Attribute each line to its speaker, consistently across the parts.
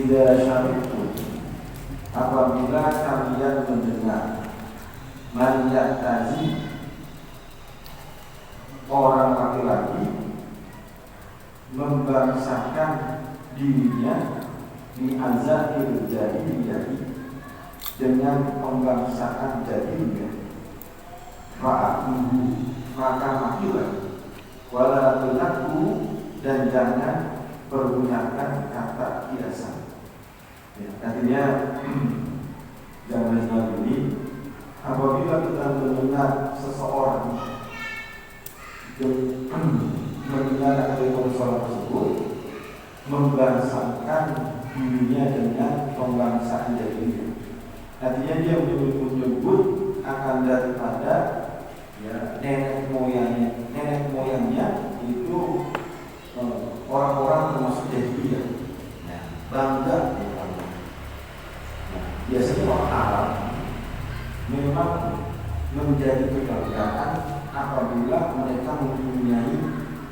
Speaker 1: Idza syami'tum, apabila kalian mendengar, man ya'tazi, orang laki-laki membangsakan dirinya di azabil jahiliyah, dengan pembangsaan jahiliyah, fa'akuhu, maka makilah, wala tunaku, dan jangan pergunakan kata kiasan. Artinya dalam hal ini, apabila kita mendengar seseorang mendengar dari persoalan tersebut membangsakan dirinya dengan pembangsaan jahiliyah, artinya dia menyebut akan daripada nenek moyangnya itu orang-orang termasuk jahiliyah, bangga. Biasanya orang Arab memang menjadi kebanggaan apabila mereka mempunyai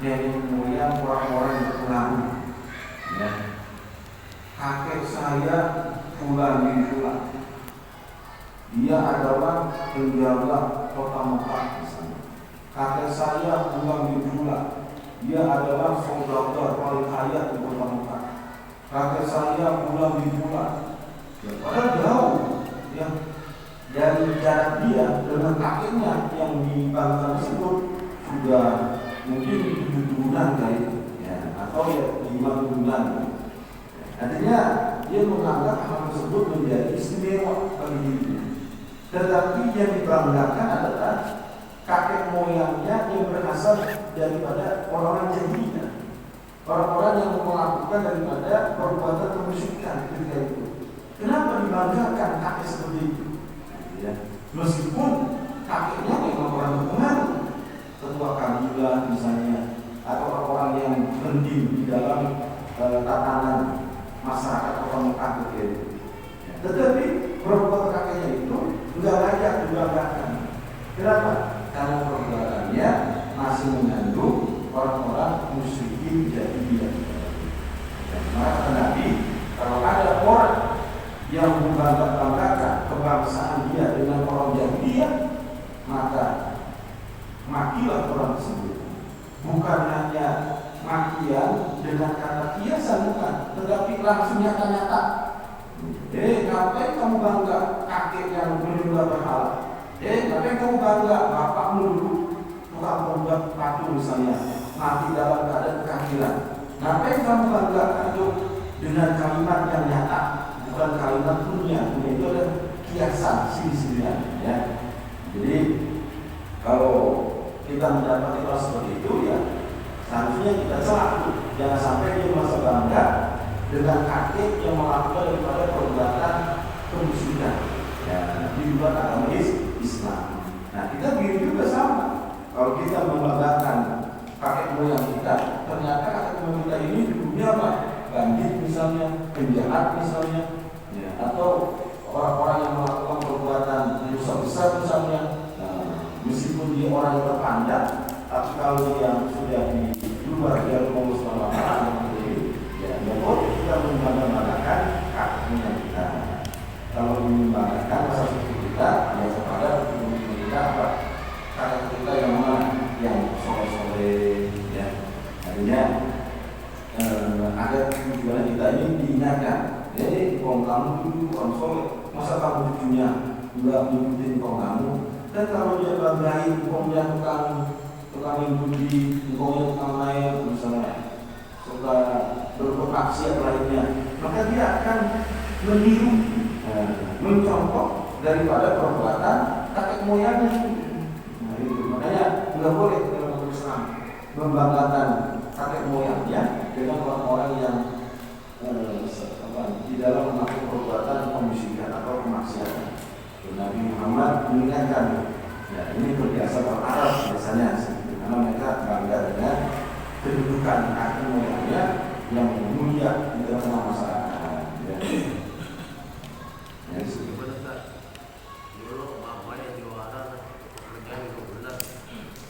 Speaker 1: nenek moyang orang-orang yang terkenal. Kakek saya fulan bin fulan, dia adalah penjaga kota Mekah misalnya. Kakek saya fulan bin fulan, dia adalah saudagar paling kaya di kota Mekah. Kakek saya fulan bin fulan. Padahal jauh, dari jarak dia dengan kakeknya yang dibanggakan tersebut sudah mungkin 7 turunan kali, atau 5 turunan. Artinya dia menganggap hal tersebut menjadi istimewa bagi dirinya. Tetapi yang dibanggakan adalah kakek moyangnya yang berasal daripada orang-orang jahiliyah, orang-orang yang melakukan daripada perbuatan kemusyrikan ketika itu. Kenapa dibanggakan kakek seperti itu? Meskipun kakeknya memang orang berpengaruh, ketua kabilah misalnya, atau orang-orang yang penting di dalam tatanan masyarakat kota Mekah begitu. Tetapi perbuatan kakeknya itu enggak layak dibanggakan. Kenapa? Karena perbuatannya masih mengandung orang-orang musyrikin jahiliyah. Maka Nabi, kalau ada orang yang membanggakan kebangsaan dia dengan orang jahiliyah, maka makilah orang tersebut. Bukan hanya makian dengan kata kiasan, bukan, tetapi langsung nyata-nyata. Ngapain kamu bangga kakek yang menyembah berhala? Ngapain kamu bangga bapakmu dulu tukang membuat patung misalnya, mati dalam keadaan kekafiran? Ngapain kamu bangga itu dengan kalimat yang nyata, bukan kalimat dunia? Itu adalah kiasan sini-sinian, ya. Jadi kalau kita mendapati hal seperti itu, ya seharusnya kita celak, jangan sampai dia merasa bangga dengan kakek yang melakukan daripada perbuatan kemusyrikan, ya, di luar agama Islam. Nah, kita begini juga sama. Kalau kita membanggakan kakek moyang kita, ternyata kakek moyang kita ini dulunya apa? Bandit misalnya, penjahat misalnya, ya, atau orang-orang yang melakukan perbuatan dosa besar misalnya. Meskipun dia orang yang terpandang, tapi kalau dia sudah di luar jalur Allah Subhanahu wa taala, ya pun kita membanggakan kakeknya kita. Kalau membanggakan masa suci kita, ya kepada kita apa? Kakek kita yang mana? Yang soleh-soleh, ya. Artinya ada tujuan kita ini diingatkan. Jadi kalau kamu dulu orang soleh, masa kamu cucunya nggak ngikutin kamu? Dan kalau dia banggain, engkaunya tukang judi, engkaunya tukang main, misalnya, suka berbuat maksiat lainnya, maka dia akan meniru, mencontoh daripada perbuatan kakek moyangnya. Nah, itu makanya nggak boleh dalam Islam membanggakan kakek moyangnya dengan orang-orang yang di dalam melakukan perbuatan kemusyrikan atau kemaksiatan. Nabi Muhammad mengingatkan, ya ini berbiasa orang Arab biasanya, karena mereka bangga dengan kedudukan kakek moyangnya yang mulia di tengah masyarakat. Ya,
Speaker 2: dulu mamanya juara kerjaan itu benar,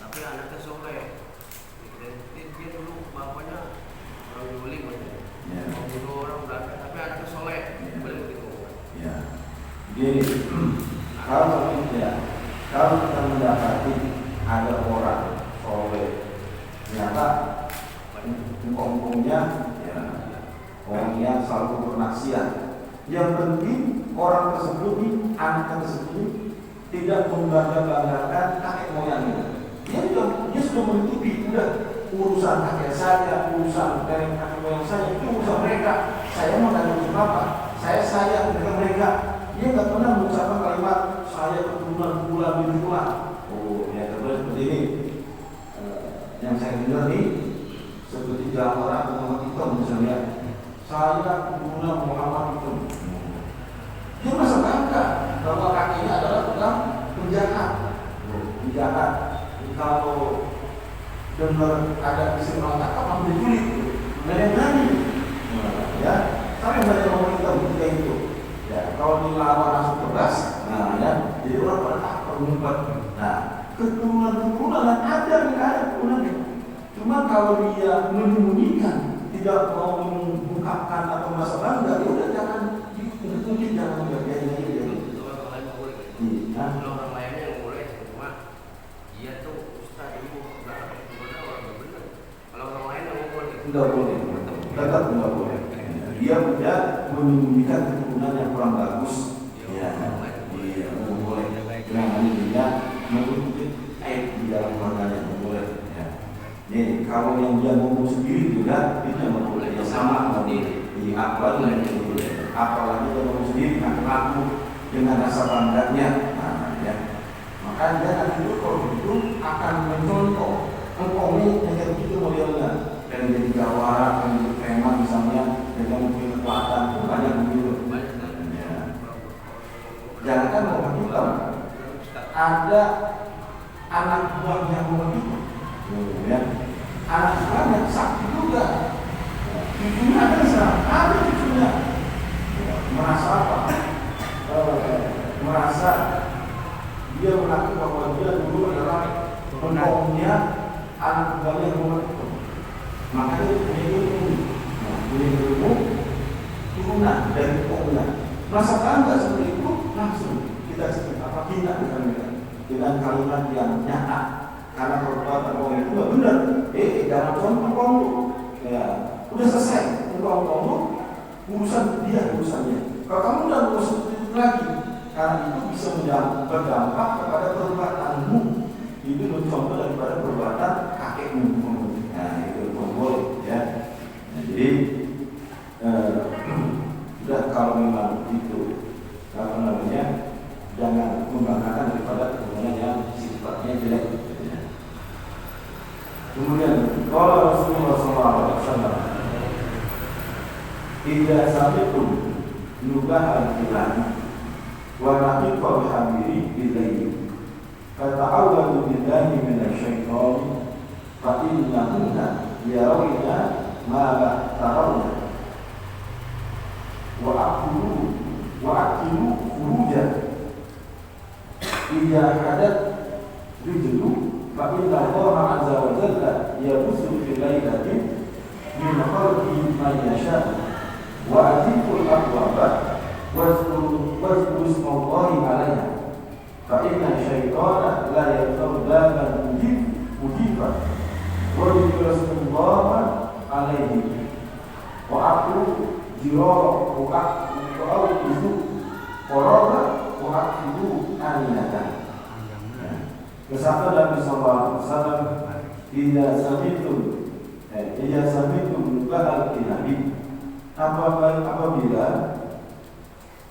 Speaker 2: tapi anaknya soleh. Dia dulu bapaknya orang juling, orang Belanda, tapi anaknya soleh. Boleh begitu.
Speaker 1: Ya. Jadi kalau kita mendapati ada orang soleh, ternyata hukum-hukumnya ya orang yang selalu bermaksiat. Yang penting orang tersebut, anak tersebut tidak membangga-banggakan kakek moyangnya. Dia sudah menutupi, udah urusan kakek saya, urusan dari kakek moyang saya itu urusan mereka. Saya mau tanya urusan apa? Saya dengan mereka. Dia nggak pernah mengucapkan kalimat saya keturunan pula bin pula. Oh, ya terus seperti ini. Yang saya dengar nih seperti gambaran Muhammad itu misalnya, saya keturunan Muhammad itu. Dia merasa bangga bahwa kakeknya adalah tukang penjahat. Penjahat. Kalau dengar ada istri orang cakap, ambil diculik. Berani. Ya, sampai banyak orang kita ketika itu. Ya, kalau dilawan langsung tegas, nah ya, jadi orang pada takut mengumpet. Nah, keturunan ada keturunannya. Cuma kalau dia menyembunyikan, tidak mau mengungkapkan atau merasa bangga, ya udah jangan mungkin jangan biarin aja dia.
Speaker 2: Orang lain boleh. Kalau orang lainnya yang boleh, cuma dia tuh ustaz ibu benar orang benar. Kalau orang lain yang boleh.
Speaker 1: Tidak boleh, tetap tidak boleh. Dia punya menyembunyikan keturunan yang kurang bagus. Ya, dia tidak boleh. Jangan dia menutupi aib di dalam keluarganya, tidak boleh. Ya. Nih, kalau yang dia ngomong sendiri juga itu yang tidak boleh. Ya sama seperti di akbar dan apalagi dia ngomong sendiri dengan ngaku dengan rasa bangganya. Nah, ya. Maka dia nanti itu kalau begitu akan mencontoh engkau ini yang begitu modelnya. Dan jadi jawara, dan jadi preman misalnya, dengan punya kekuatan itu banyak begitu. Ya. Jangankan orang kita, ada anak buahnya orang itu, ya. Anak buahnya sakti juga, cucunya ada cucunya, ya. Merasa apa? Merasa dia mengaku bahwa dia dulu adalah pengomnya anak buahnya orang itu. Maka dia punya ilmu turunan dari pokoknya. Merasa bangga seperti itu, langsung kita tindak dengan kalimat yang nyata. Karena perbuatan orang itu nggak benar. Jangan contoh kamu. Ya, udah selesai. Kamu urusan dia urusannya. Kalau kamu udah urusan itu lagi, karena itu bisa berdampak kepada perbuatanmu. Itu mencontoh daripada perbuatan kakekmu. Nah, itu boleh ya. Nah, jadi sudah kalau memang itu jangan membanggakan daripada keturunan yang sifatnya jelek. Ya. Kemudian kalau Rasulullah SAW tidak sabiqun nubah al-filan wa naqiqa bihamiri bilayli fata'awwadu billahi minasyaitan fa innahunna yarawna ma la tarawna wa akilu furuja idza hadat rijlu fa inna Allah azza wa jalla yabusu fi lailatin min khalqi man yasha wa atiful aqwaba wazkuru ismallahi alaiha fa inna syaitana la yaqulu baban mujiba wa yusrasullah alaihi wa aku jiro wa aku itu korona wa aku aminatan. Bersabda Nabi sallallahu alaihi wasallam, "Idza sami'tum ba'al kinabi." Apabila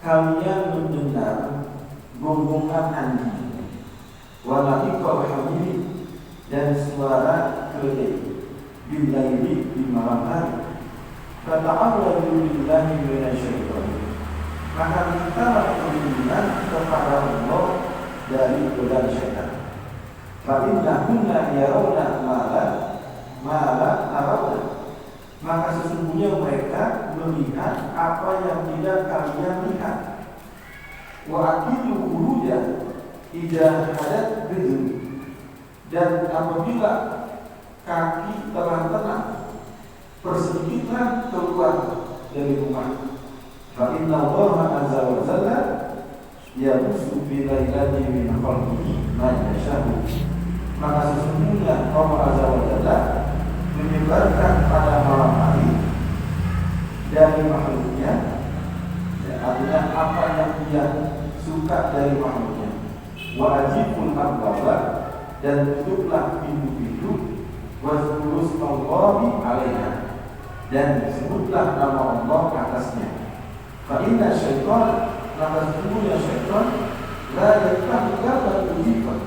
Speaker 1: kalian mendengar gonggongan anjing, walaikal hamili dan suara keledai, bilaili di malam hari, fata'awwadu billahi minasyaitan. Maka mintalah perlindungan kepada Allah dari godaan syaitan. Fa innahunna yarawna ma la tarawna. Maka sesungguhnya mereka melihat apa yang tidak kalian lihat. Wa aqilu khuruja idza hadat rijl. Dan apabila kaki telah tenang, persedikitlah keluar dari rumah. Fa inna Allah azza wa jalla yabsutu fi lailati min khalqihi ma yasha'u. Maka sesungguhnya Allah azza wa jalla menyebarkan pada malam hari dari makhluknya, ya, artinya apa yang dia suka dari makhluknya. Wa ajibul abwaba, dan tutuplah pintu-pintu, wazkurus Allahi alaiha, dan sebutlah nama Allah atasnya. Fa inna syaitan, maka sesungguhnya syaitan la yaftahu baban ujibat,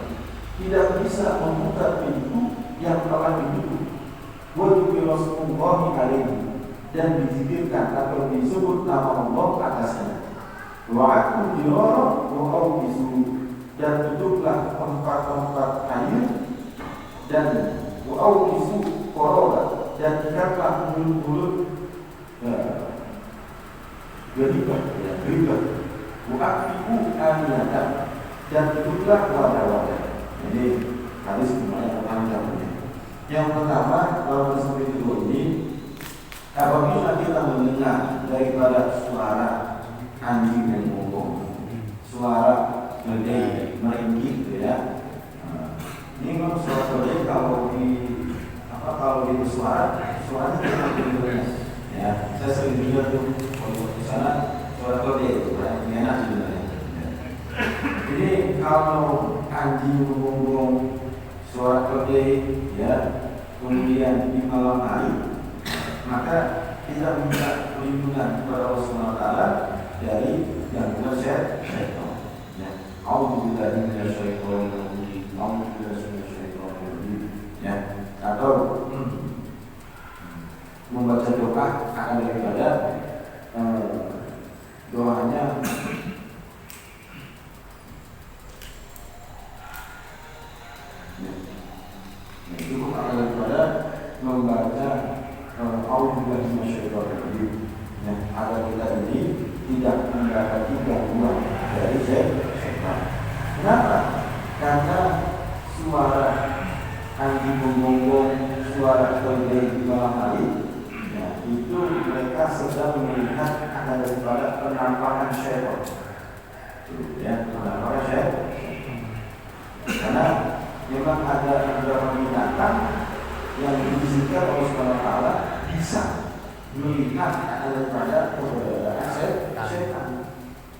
Speaker 1: tidak bisa membuka pintu yang telah ditutup. Wa dzikrullahi alaihi, dan dizikirkan atau disebut nama Allah atasnya. Wa aku dirara wa aubisu, dan tutuplah tempat-tempat air, dan wa aubisu qoroba, dan ikatlah mulut-mulut geribah, ya, geribah. Wa'afiku aniyatan, dan tutuplah wadah-wadah. Jadi hadis semuanya panjangnya. Yang pertama, kalau seperti ini, apabila kita mendengar daripada suara anjing yang ngomong, suara gede meringkih, gitu ya. Ini memang suara gede kalau di suaranya kita dengarnya. Ya, saya sering dengar tuh kalau di sana suara gede itu kan enak sebenarnya. Jadi kalau anjing ngomong suara gede, ya, kemudian di malam hari, maka kita minta perlindungan kepada Allah Subhanahu wa taala dari gangguan syaitan. Ya, auzubillahi minasyaitonir rajim. Auzubillahi minasyaitonir rajim. Ya, atau membaca doa akan daripada doanya itu akan daripada membaca auzubillahi minasyaitonir rajim, ya, agar kita ini tidak mendapati gangguan dari syaitan. Kenapa? Karena suara anjing menggonggong, suara keledai di malam hari, ya, itu mereka sedang melihat akan daripada penampakan syaitan. Ya, penampakan syaitan. Karena memang ada beberapa binatang yang diizinkan Allah Subhanahu wa taala bisa melihat akan daripada keberadaan syaitan.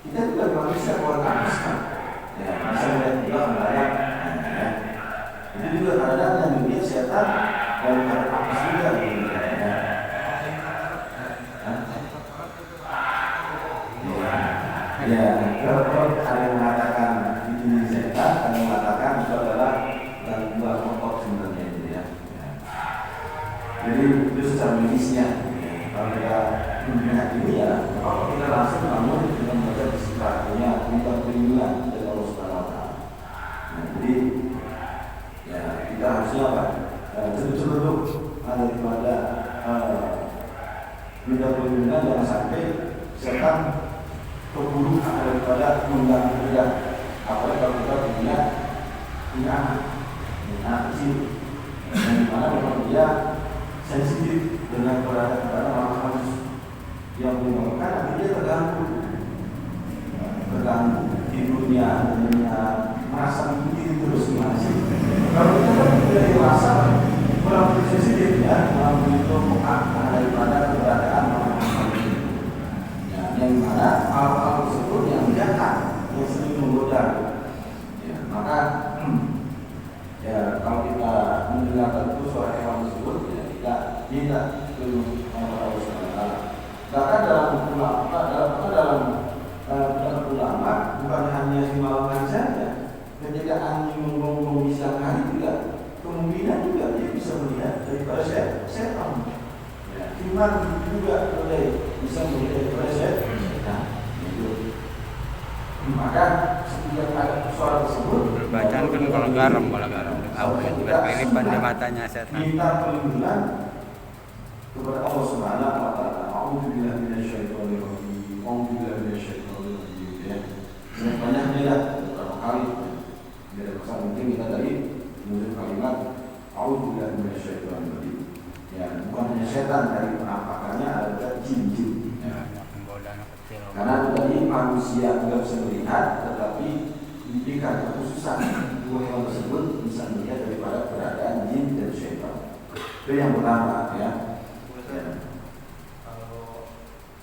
Speaker 1: Kita juga manusia keluar kampus kan, ya, bisa melihat juga kadang, ya. Itu juga kadang yang dilihat setan dari kampus juga, gitu, ya. Ya, kalau ada yang mengatakan ini setan, ada yang mengatakan itu adalah gangguan otot sebenarnya, gitu, ya. Jadi itu secara medisnya. Kalau kita melihat ini, ya, kalau kita langsung bangun dengan membaca bismillahirrahmanirrahim, minta perlindungan dari Allah Subhanahu wa taala. Nah, jadi ya kita harusnya apa? Cenderung daripada minta perlindungan, jangan sampai setan keburu daripada mengganggu kita. Apalagi kalau kita punya anak kecil, yang dimana memang dia sensitif dengan keberadaan orang halus yang menyebabkan nanti dia terganggu tidurnya, merasa begini terus masih. Kalau kita kan tidak dewasa, kurang sensitif, ya, begitu daripada keberadaan orang halus. Ya, yang mana hal-hal tersebut yang jahat, yang sering menggoda. Ya, maka ya, kalau kita mendengarkan itu suara hewan tersebut, ya, kita minta Allah Subhanahu wa taala. Bahkan dalam ulama bukan hanya di malam hari saja, ketika anjing menggonggong di siang hari juga kemungkinan juga dia bisa melihat daripada setan. Ya, iman juga boleh bisa melihat daripada setan. Nah, itu. Maka setiap ada suara tersebut,
Speaker 3: bacaan kan kalau garam awet berkelipan di matanya setan.
Speaker 1: Minta perlindungan kepada Allah Subhanahu wa taala. Auzubillahi minasyaitonir rajim. Auzubillahi minasyaitonir rajim, ya. Yang banyaknya lah beberapa kali. Tidak usah mungkin kita tadi menulis kalimat auzubillahi minasyaitonir rajim. Ya, bukan hanya setan, dari penampakannya ada jin-jin.
Speaker 3: Ya, menggoda anak kecil.
Speaker 1: manusia nggak bisa melihat, tetapi diberikan kekhususan dua hewan tersebut bisa melihat daripada keberadaan jin dan syaitan. Itu yang pertama ya.
Speaker 4: Kalau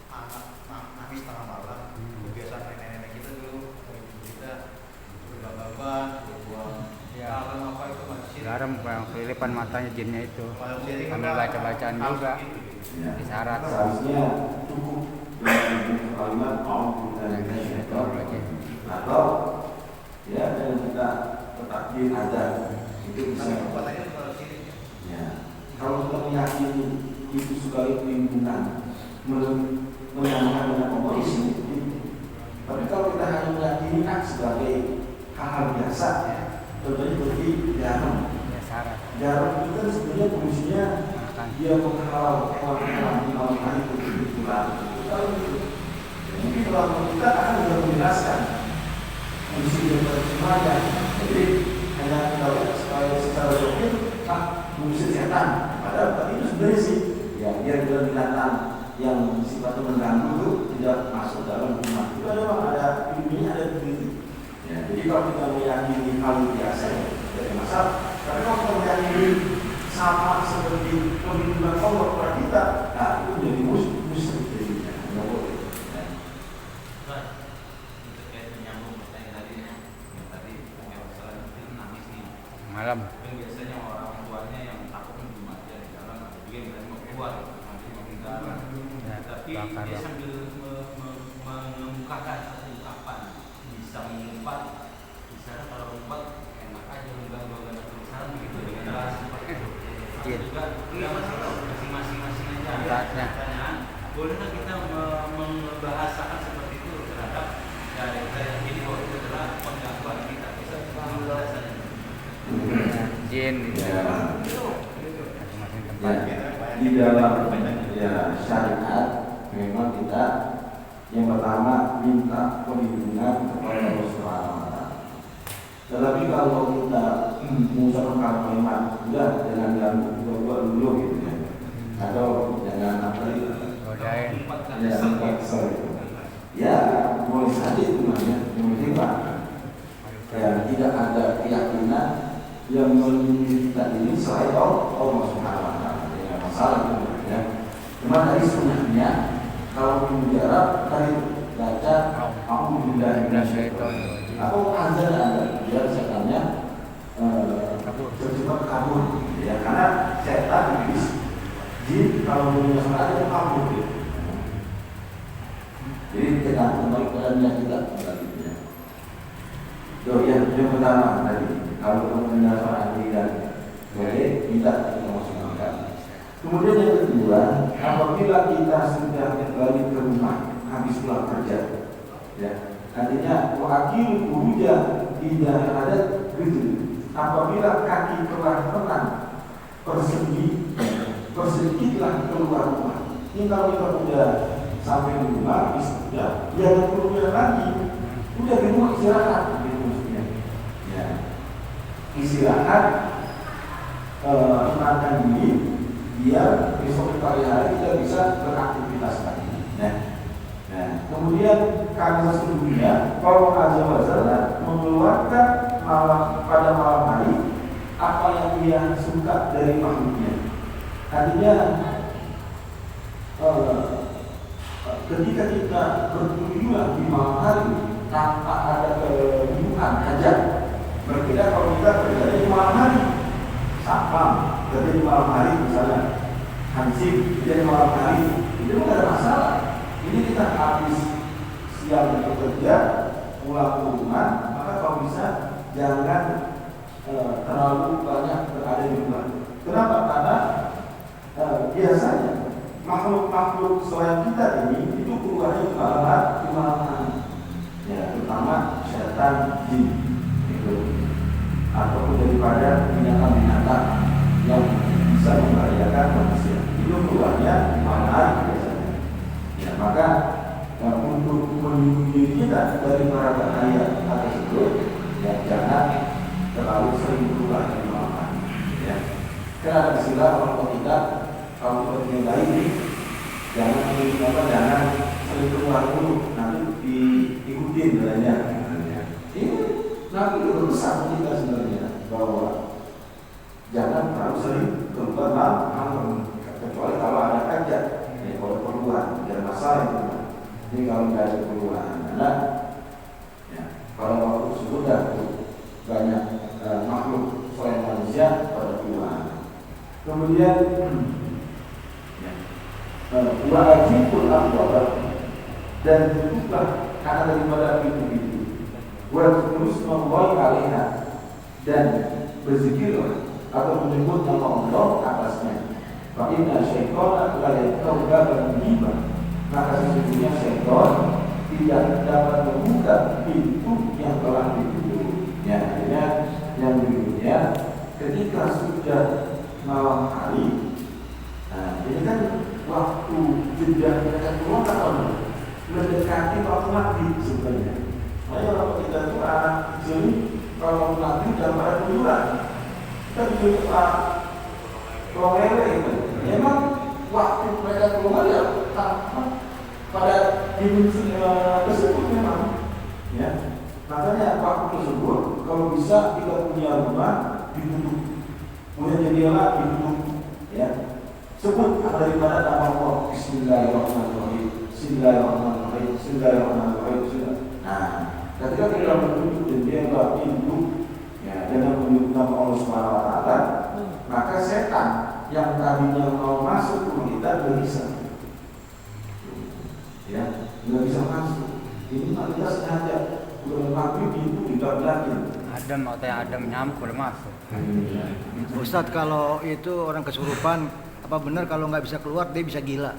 Speaker 4: anak nangis tengah malam, kebiasaan nenek-nenek kita dulu kita berbang-bangban, berbuang garam apa itu masih
Speaker 3: Garam yang kelilipan matanya jinnya itu.
Speaker 4: sering
Speaker 3: Sambil baca-bacaan juga.
Speaker 1: Ya.
Speaker 3: Isyarat.
Speaker 1: Seharusnya cukup dengan kalimat atau ya dengan kita takdir ada itu bisa.
Speaker 4: kekuatannya kalau sini.
Speaker 1: Ya. Kalau kita meyakini itu sebagai lingkungan menyamakan dengan Allah itu. Tapi kalau kita hanya meyakini sebagai hal biasa, ya, contohnya seperti garam.
Speaker 3: Ya syarat.
Speaker 1: Garam itu kan sebenarnya fungsinya dia menghalau hewan-hewan di malam hari itu tulang. Mungkin kalau kita akan sudah menjelaskan fungsi daripada semuanya. Jadi hanya kita lihat secara zahir, fungsi setan. Padahal tadi itu sebenarnya sih, ya dia juga binatang yang sifatnya mengganggu itu tidak masuk dalam rumah. Itu ada ilmunya, ada begitu. Ya, jadi kalau kita meyakini hal biasa, tidak masalah. Tapi kalau kita meyakini sama seperti perlindungan Allah kepada kita, nah itu jadi musuh jadinya. Tidak boleh.
Speaker 5: Untuk kayak menyambung pertanyaan tadi yang masalah itu nangis nih.
Speaker 3: Malam.
Speaker 5: Kan biasanya orang tuanya yang takut cuma dia di dalam atau dia yang mau keluar nanti mau tinggal.
Speaker 3: Ya,
Speaker 5: Tapi
Speaker 3: bakar
Speaker 5: dia
Speaker 3: lah.
Speaker 5: sambil mengemukakan satu ungkapan bisa mengumpat. Di sana kalau mengumpat enak aja mengganggu tulisan begitu dengan bahasa seperti itu.
Speaker 3: Iya.
Speaker 5: Juga nggak masalah masing-masing aja.
Speaker 3: Tempatnya.
Speaker 5: Pertanyaan, bolehkah kita membahasakan seperti itu terhadap dari ini bahwa itu adalah penggangguan kita bisa membahasakan
Speaker 3: Jin gitu.
Speaker 1: Ya.
Speaker 3: Masing-masing
Speaker 1: Ya,
Speaker 3: tempatnya.
Speaker 1: di dalam ya syariat memang kita yang pertama minta perlindungan kepada Allah Subhanahu wa Ta'ala. Tetapi kalau kita mengucapkan kalimat udah jangan ganggu dulu gitu ya, atau jangan apa itu
Speaker 3: Godain.
Speaker 1: ya kesel gitu. Ya boleh saja itu namanya musibah. Ya tidak ada keyakinan yang melindungi kita ini selain Allah Subhanahu wa Ta'ala. Ya masalah itu ya. Cuma dari sunnahnya kalau menjarab tadi baca Alhamdulillah atau azan ada biar setannya terjebak kabur ya, karena setan iblis jin kalau punya setan itu kabur ya. Jadi kita kembali kepada niat kita gitu ya. So, yang pertama tadi kalau kita mendengar suara dan boleh kita masukkan. Kemudian yang kedua, apabila kita sudah balik ke rumah habis pulang kerja, ya artinya wakil kuruja tidak ada gitu. Apabila kaki telah tenang persedikitlah keluar rumah. Ini kalau kita sudah sampai di rumah, sudah jangan keluar lagi. Udah di rumah istirahat, gitu maksudnya. Ya, istirahat, tenangkan diri, biar besok pagi hari kita bisa beraktivitas lagi. Nah, kemudian karena sesungguhnya Allah Azza wa Jalla mengeluarkan pada malam hari apa yang Dia suka dari makhluknya. Artinya ketika kita berkunjung di malam hari tanpa ada keributan hajat, berbeda kalau kita berada di malam hari, sapam berada di malam hari misalnya, hansip berada di malam hari, itu tidak ada masalah. Ini kita habis siang bekerja, pulang ke rumah, maka kalau bisa jangan terlalu banyak berada di rumah. Kenapa? Karena biasanya makhluk-makhluk selain kita ini itu keluarnya di malam hari, ya terutama setan, jin, itu ataupun daripada binatang-binatang yang bisa membahayakan manusia itu keluarnya di malam hari biasanya. Ya, maka untuk melindungi kita dari para bahaya tersebut, ya jangan terlalu sering keluar di malam hari. Ya, karena ada istilah orang kita kalau kita tinggal ini jangan sering keluar dulu, nanti di Udin katanya. Ini Nabi berusaha kita sebenarnya bahwa jangan terlalu sering keluar malam, kecuali kalau ada hajat, kalau perluan, tidak masalah itu. Jadi kalau tidak ada perluan, karena ya, pada waktu tersebut banyak makhluk selain manusia pada keluar. Kemudian wajibul abwab dan tutuplah karena daripada pintu-pintu. Terus membawa alihah dan berzikirlah atau menyebut nama Allah atasnya. Fa'inna syaitan la yatawba berhibah. Maka sesungguhnya syaitan tidak dapat membuka pintu yang telah ditutup. Ya, akhirnya yang berikutnya ketika sudah malam hari, nah ini kan waktu jeda mereka keluar mendekati waktu maghrib sebenarnya. Makanya kalau kita itu anak kecil kalau maghrib dan pada keluyuran, kita juga kalau itu, memang waktu mereka keluar ya pada dimensi tersebut memang, ya. Makanya waktu tersebut kalau bisa kita punya rumah ditutup, punya jendela ditutup, ya. Sebut daripada nama Allah Bismillahirrahmanirrahim, Bismillahirrahmanirrahim, Bismillahirrahmanirrahim. Nah, ketika kita menutup jendela pintu, ya, dengan menyebut nama Allah Subhanahu Wa Taala, maka setan yang tadinya mau masuk ke kita bisa, ya, nggak bisa masuk. Ini kita sengaja udah maghrib pintu kita belakin.
Speaker 3: Adam nyamuk udah masuk.
Speaker 6: Ustadz, kalau itu orang kesurupan, apa benar kalau nggak bisa keluar dia bisa gila?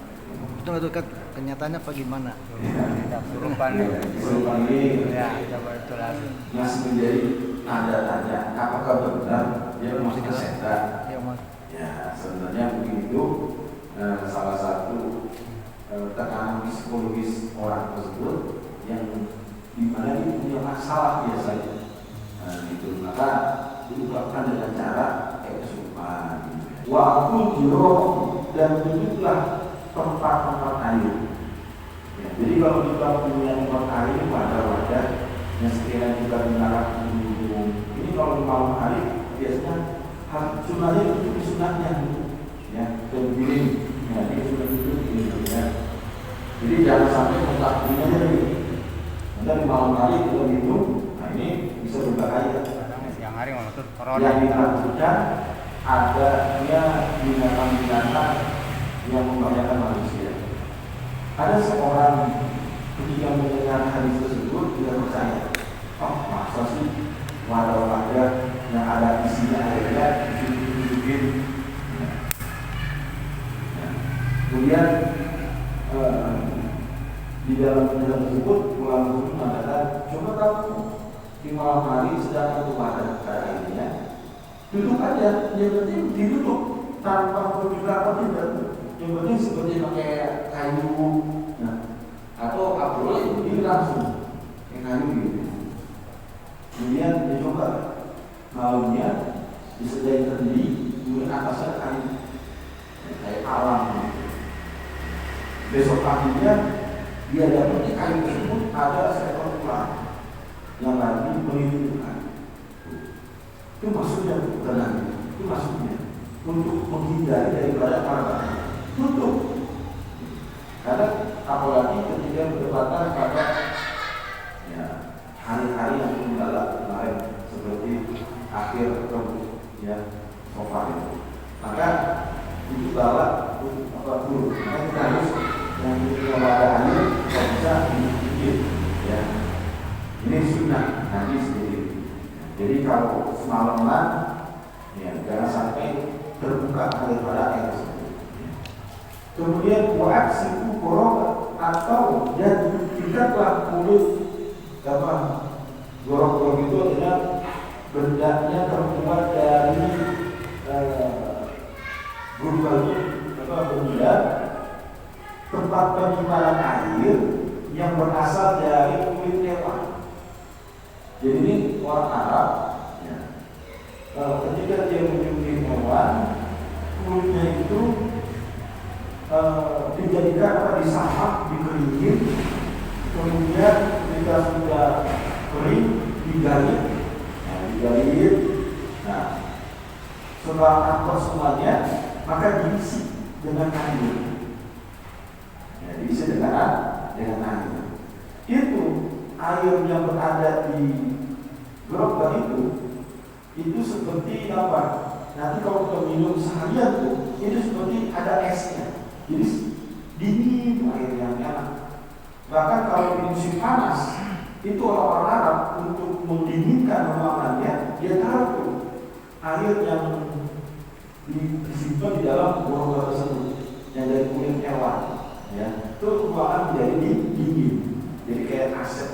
Speaker 6: Itu nggak tuh kenyataannya apa gimana?
Speaker 3: Kesurupan
Speaker 1: ini
Speaker 3: ya, coba itu lagi.
Speaker 1: masih menjadi tanda tanya apakah benar dia masuk setan. Ya, sebenarnya begitu, salah satu tekanan psikologis orang tersebut yang dimana dia punya masalah biasanya. Nah, itu maka diungkapkan dengan cara kesurupan. Waktu jiro dan tutuplah tempat-tempat air. Ya, jadi kalau kita punya tempat air pada wadah yang sekiranya kita mengarah gunung, ini kalau di malam hari biasanya sunahnya itu sunahnya, ya, dan begini, ya, ini sudah itu, ya. Jadi jangan sampai kontak gunanya lagi. Nanti di malam hari kita minum, nah ini bisa berbahaya.
Speaker 3: Siang hari mau tuh corona.
Speaker 1: Yang ditakutkan adanya binatang-binatang yang membahayakan manusia. Ada seorang ketika mendengar hadis tersebut tidak percaya. Oh, masa sih wadah-wadah yang ada isinya airnya ditunjukin. Kemudian di dalam tersebut ulama mengatakan, coba kamu di malam hari sedang satu wadah airnya, tutup aja, yang penting ditutup tanpa berbicara apa tidak. Yang penting seperti pakai kayu, nah, atau apa ini langsung pakai kayu gitu. Kemudian dicoba malamnya disediakan terdiri, kemudian atasnya kayu, kayak alam. Besok paginya dia dapatnya kayu tersebut ada seekor ular yang lagi melindungi. Itu maksudnya bukan lagi, itu maksudnya untuk menghindari daripada bahaya. Tutup, karena apalagi ketika berdekatan pada ya, hari-hari yang mendalam kemarin seperti akhir ya sofa itu, maka itu bawa apa dulu, maka kita harus yang keadaannya tidak bisa dibikin, ya. Ini sunnah Nabi sendiri. Jadi kalau semalaman, ya jangan sampai terbuka daripada air tersebut. Kemudian buat siku gorok atau dan tidaklah mulut apa gorok-gorok itu adalah bendanya terbuat dari berbagai benda tempat penyimpanan air yang berasal dari kulit hewan. Jadi ini orang Arab, ya, ketika dia menyembelih hewan, kulitnya itu dijadikan apa, disamak, dikeringin, kemudian ketika sudah kering digali, nah setelah angkut semuanya maka diisi dengan air, diisi dengan air. Itu air yang berada di gerobak itu seperti apa? Nanti kalau kita minum seharian itu seperti ada esnya, jadi dingin air yang enak. Bahkan kalau di musim panas itu orang Arab untuk mendinginkan ruangannya, dia taruh air yang disimpan di dalam gerobak tersebut yang dari kulit hewan, ya, itu ruangan menjadi dingin, jadi kayak aset.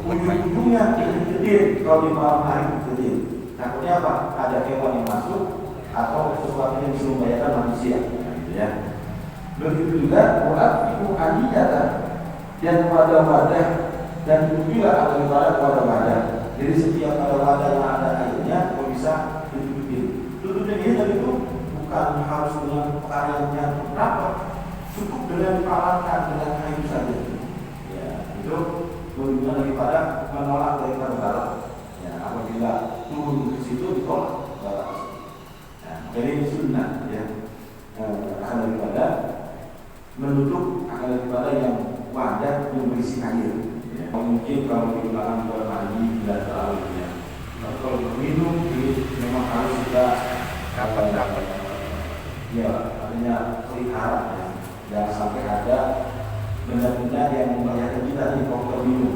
Speaker 1: Ujung-ujungnya dikecilin kalau di malam hari dikecilin. Takutnya apa? Ada hewan yang masuk atau sesuatu yang bisa membahayakan manusia, ya. Begitu juga buat ibu aniyata dan wadah-wadah, dan juga ada wadah-wadah. Jadi setiap ada wadah yang ada airnya, kalau bisa ditutupin. Tutupin ini tadi itu bukan harus dengan air yang berapa, cukup dengan dipalatkan dengan air saja. Ya, itu menunjukkan daripada menolak daripada barat. Ya, apabila turun ke situ ditolak barat. Nah, jadi sunnah, ya, akan daripada menutup, akan daripada yang wadah yang berisi air. Ya. Mungkin kalau digunakan buat mandi tidak terlalu, ya. Tapi kalau berminum ini memang harus kita rapat. Ya, artinya pelihara, ya. Jangan sampai ada benda-benda yang membahayakan kita di kalau minum.